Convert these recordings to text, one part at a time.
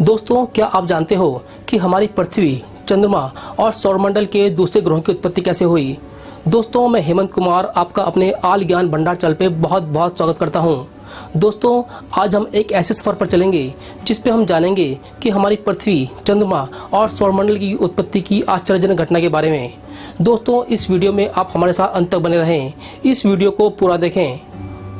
दोस्तों, क्या आप जानते हो कि हमारी पृथ्वी, चंद्रमा और सौरमंडल के दूसरे ग्रहों की उत्पत्ति कैसे हुई? दोस्तों, मैं हेमंत कुमार आपका अपने आल ज्ञान भंडार चैनल पे बहुत बहुत स्वागत करता हूँ। दोस्तों, आज हम एक ऐसे सफर पर चलेंगे जिस पे हम जानेंगे कि हमारी पृथ्वी, चंद्रमा और सौरमंडल की उत्पत्ति की आश्चर्यजनक घटना के बारे में। दोस्तों, इस वीडियो में आप हमारे साथ अंत तक बने रहें। इस वीडियो को पूरा देखें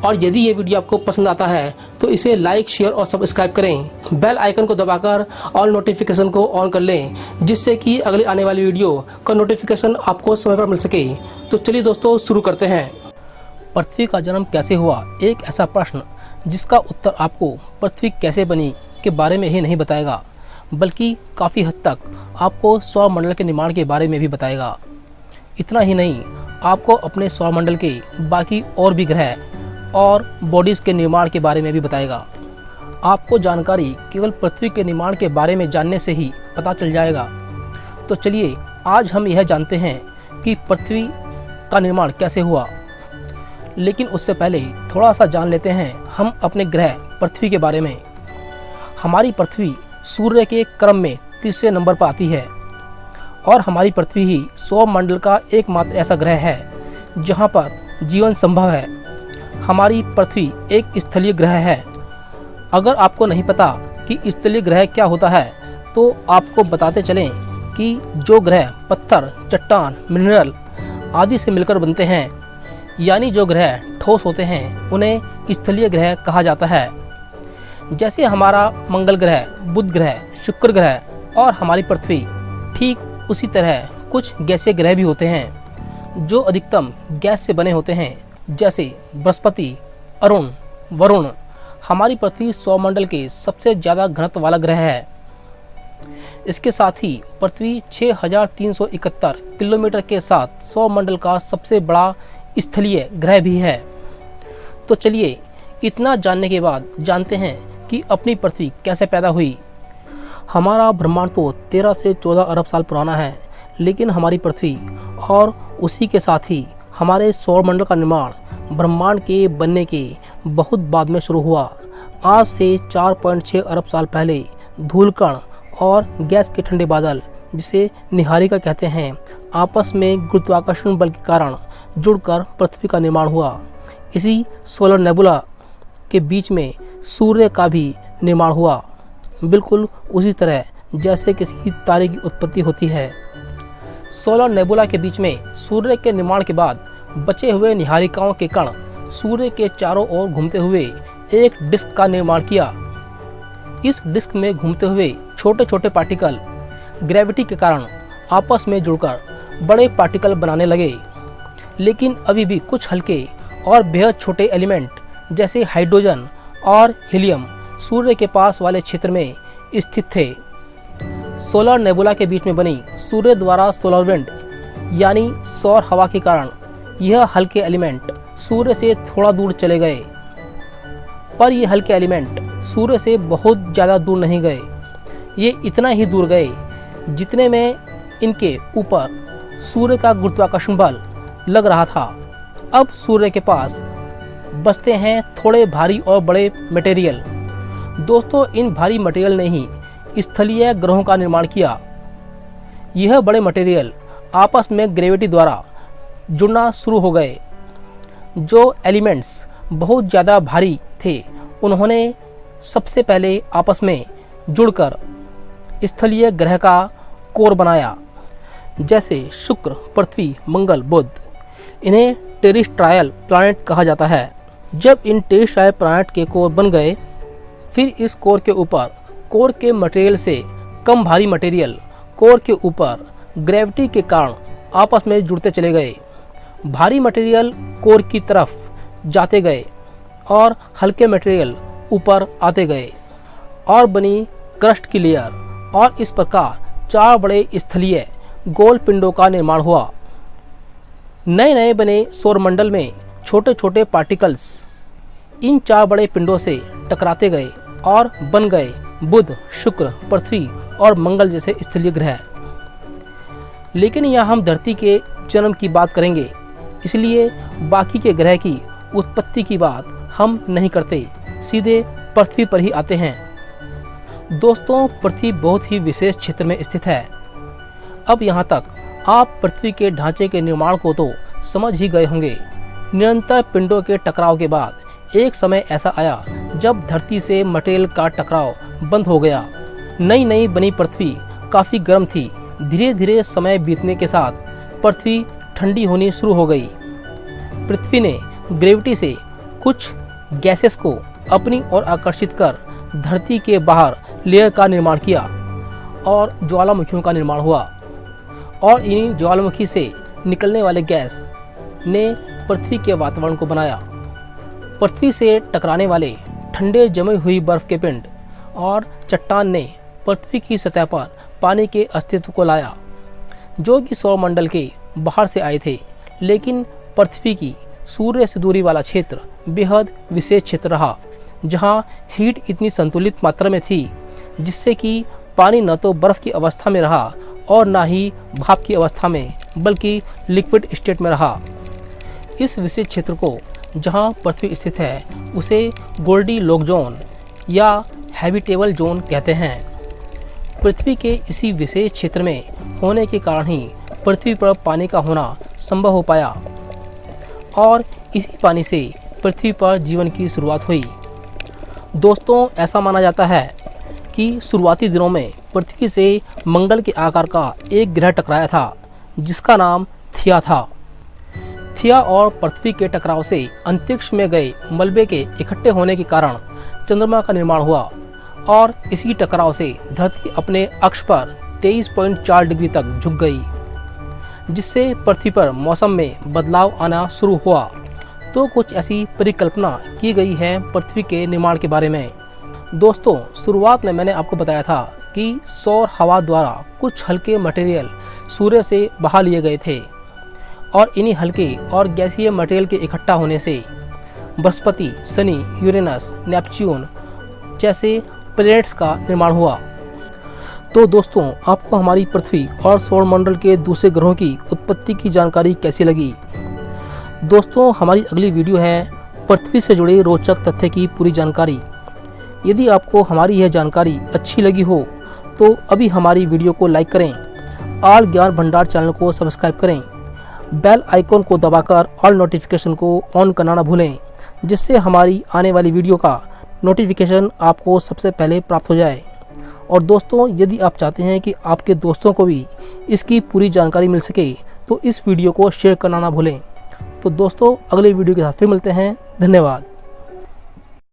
और यदि ये वीडियो आपको पसंद आता है तो इसे लाइक, शेयर और सब्सक्राइब करें। बेल आइकन को दबाकर ऑल नोटिफिकेशन को ऑन कर लें, जिससे कि अगली आने वाली वीडियो का नोटिफिकेशन आपको समय पर मिल सके। तो चलिए दोस्तों, शुरू करते हैं। पृथ्वी का जन्म कैसे हुआ, एक ऐसा प्रश्न जिसका उत्तर आपको पृथ्वी कैसे बनी के बारे में ही नहीं बताएगा, बल्कि काफ़ी हद तक आपको सौरमंडल के निर्माण के बारे में भी बताएगा। इतना ही नहीं, आपको अपने सौरमंडल के बाकी और भी ग्रह और बॉडीज़ के निर्माण के बारे में भी बताएगा। आपको जानकारी केवल पृथ्वी के निर्माण के बारे में जानने से ही पता चल जाएगा। तो चलिए, आज हम यह जानते हैं कि पृथ्वी का निर्माण कैसे हुआ। लेकिन उससे पहले थोड़ा सा जान लेते हैं हम अपने ग्रह पृथ्वी के बारे में। हमारी पृथ्वी सूर्य के क्रम में तीसरे नंबर पर आती है और हमारी पृथ्वी ही सौरमंडल का एकमात्र ऐसा ग्रह है जहाँ पर जीवन संभव है। हमारी पृथ्वी एक स्थलीय ग्रह है। अगर आपको नहीं पता कि स्थलीय ग्रह क्या होता है तो आपको बताते चलें कि जो ग्रह पत्थर, चट्टान, मिनरल आदि से मिलकर बनते हैं, यानी जो ग्रह ठोस होते हैं, उन्हें स्थलीय ग्रह कहा जाता है। जैसे हमारा मंगल ग्रह, बुध ग्रह, शुक्र ग्रह और हमारी पृथ्वी, ठीक उसी तरह कुछ गैसीय ग्रह भी होते हैं जो अधिकतम गैस से बने होते हैं, जैसे बृहस्पति, अरुण, वरुण। हमारी पृथ्वी सौरमंडल के सबसे ज़्यादा घनत्व वाला ग्रह है। इसके साथ ही पृथ्वी 6371 किलोमीटर के साथ सौरमंडल का सबसे बड़ा स्थलीय ग्रह भी है। तो चलिए, इतना जानने के बाद जानते हैं कि अपनी पृथ्वी कैसे पैदा हुई। हमारा ब्रह्मांड तो 13 से 14 अरब साल पुराना है, लेकिन हमारी पृथ्वी और उसी के साथ ही हमारे सौरमंडल का निर्माण ब्रह्मांड के बनने के बहुत बाद में शुरू हुआ। आज से 4.6 अरब साल पहले धूलकण और गैस के ठंडे बादल, जिसे निहारिका कहते हैं, आपस में गुरुत्वाकर्षण बल के कारण जुड़कर पृथ्वी का निर्माण हुआ। इसी सोलर नेबुला के बीच में सूर्य का भी निर्माण हुआ, बिल्कुल उसी तरह जैसे किसी तारे की उत्पत्ति होती है। सोलर नेबुला के बीच में सूर्य के निर्माण के बाद बचे हुए निहारिकाओं के कण सूर्य के चारों ओर घूमते हुए एक डिस्क का निर्माण किया। इस डिस्क में घूमते हुए छोटे छोटे पार्टिकल ग्रेविटी के कारण आपस में जुड़कर बड़े पार्टिकल बनाने लगे। लेकिन अभी भी कुछ हल्के और बेहद छोटे एलिमेंट जैसे हाइड्रोजन और हीलियम सूर्य के पास वाले क्षेत्र में स्थित थे। सोलर नेबुला के बीच में बनी सूर्य द्वारा सोलर विंड यानी सौर हवा के कारण यह हल्के एलिमेंट सूर्य से थोड़ा दूर चले गए, पर ये हल्के एलिमेंट सूर्य से बहुत ज़्यादा दूर नहीं गए। ये इतना ही दूर गए जितने में इनके ऊपर सूर्य का गुरुत्वाकर्षण बल लग रहा था। अब सूर्य के पास बचते हैं थोड़े भारी और बड़े मटेरियल। दोस्तों, इन भारी मटेरियल ने ही स्थलीय ग्रहों का निर्माण किया। यह बड़े मटेरियल आपस में ग्रेविटी द्वारा जुड़ना शुरू हो गए। जो एलिमेंट्स बहुत ज़्यादा भारी थे, उन्होंने सबसे पहले आपस में जुड़कर स्थलीय ग्रह का कोर बनाया, जैसे शुक्र, पृथ्वी, मंगल, बुध। इन्हें टेरेस्ट्रियल प्लैनेट कहा जाता है। जब इन टेरेस्ट्रियल प्लैनेट के कोर बन गए, फिर इस कोर के ऊपर कोर के मटेरियल से कम भारी मटेरियल कोर के ऊपर ग्रेविटी के कारण आपस में जुड़ते चले गए। भारी मटेरियल कोर की तरफ जाते गए और हल्के मटेरियल ऊपर आते गए और बनी क्रस्ट की लेयर, और इस प्रकार 4 बड़े स्थलीय गोल पिंडों का निर्माण हुआ। नए नए बने सौरमंडल में छोटे छोटे पार्टिकल्स इन 4 बड़े पिंडों से टकराते गए और बन गए बुध, शुक्र, पृथ्वी और मंगल जैसे स्थलीय ग्रह। लेकिन यहाँ हम धरती के जन्म की बात करेंगे, इसलिए बाकी के ग्रह की उत्पत्ति की बात हम नहीं करते, सीधे पृथ्वी पर ही आते हैं। दोस्तों, पृथ्वी बहुत ही विशेष क्षेत्र में स्थित है। अब यहाँ तक आप पृथ्वी के ढांचे के निर्माण को तो समझ ही गए होंगे। निरंतर पिंडों के टकराव के बाद एक समय ऐसा आया जब धरती से मटेरियल का टकराव बंद हो गया। नई नई बनी पृथ्वी काफी गर्म थी। धीरे धीरे समय बीतने के साथ पृथ्वी ठंडी होनी शुरू हो गई। पृथ्वी ने ग्रेविटी से कुछ गैसेस को अपनी ओर आकर्षित कर धरती के बाहर लेयर का निर्माण किया और ज्वालामुखियों का निर्माण हुआ। और इन्हीं ज्वालामुखी से निकलने वाले गैस ने पृथ्वी के वातावरण को बनाया। पृथ्वी से टकराने वाले ठंडे जमी हुई बर्फ के पिंड और चट्टान ने पृथ्वी की सतह पर पानी के अस्तित्व को लाया, जो कि सौरमंडल के बाहर से आए थे। लेकिन पृथ्वी की सूर्य से दूरी वाला क्षेत्र बेहद विशेष क्षेत्र रहा, जहां हीट इतनी संतुलित मात्रा में थी जिससे कि पानी न तो बर्फ की अवस्था में रहा और ना ही भाप की अवस्था में, बल्कि लिक्विड स्टेट में रहा। इस विशेष क्षेत्र को जहां पृथ्वी स्थित है उसे गोल्डीलॉक जोन या हैबिटेबल जोन कहते हैं। पृथ्वी के इसी विशेष क्षेत्र में होने के कारण ही पृथ्वी पर पानी का होना संभव हो पाया और इसी पानी से पृथ्वी पर जीवन की शुरुआत हुई। दोस्तों, ऐसा माना जाता है कि शुरुआती दिनों में पृथ्वी से मंगल के आकार का एक ग्रह टकराया था जिसका नाम थिया था। थिया और पृथ्वी के टकराव से अंतरिक्ष में गए मलबे के इकट्ठे होने के कारण चंद्रमा का निर्माण हुआ और इसी टकराव से धरती अपने अक्ष पर 23.4 डिग्री तक झुक गई, जिससे पृथ्वी पर मौसम में बदलाव आना शुरू हुआ। तो कुछ ऐसी परिकल्पना की गई है पृथ्वी के निर्माण के बारे में। दोस्तों, शुरुआत में मैंने आपको बताया था कि सौर हवा द्वारा कुछ हल्के मटेरियल सूर्य से बहा लिए गए थे और इन्हीं हल्के और गैसीय मटेरियल के इकट्ठा होने से बृहस्पति, शनि, यूरेनस, नेपच्यून जैसे प्लैनेट्स का निर्माण हुआ। तो दोस्तों, आपको हमारी पृथ्वी और सौरमंडल के दूसरे ग्रहों की उत्पत्ति की जानकारी कैसी लगी? दोस्तों, हमारी अगली वीडियो है पृथ्वी से जुड़े रोचक तथ्य की पूरी जानकारी। यदि आपको हमारी यह जानकारी अच्छी लगी हो तो अभी हमारी वीडियो को लाइक करें, आल ज्ञान भंडार चैनल को सब्सक्राइब करें, बेल आइकॉन को दबाकर ऑल नोटिफिकेशन को ऑन करना ना भूलें, जिससे हमारी आने वाली वीडियो का नोटिफिकेशन आपको सबसे पहले प्राप्त हो जाए। और दोस्तों, यदि आप चाहते हैं कि आपके दोस्तों को भी इसकी पूरी जानकारी मिल सके तो इस वीडियो को शेयर करना ना भूलें। तो दोस्तों, अगले वीडियो के साथ फिर मिलते हैं। धन्यवाद।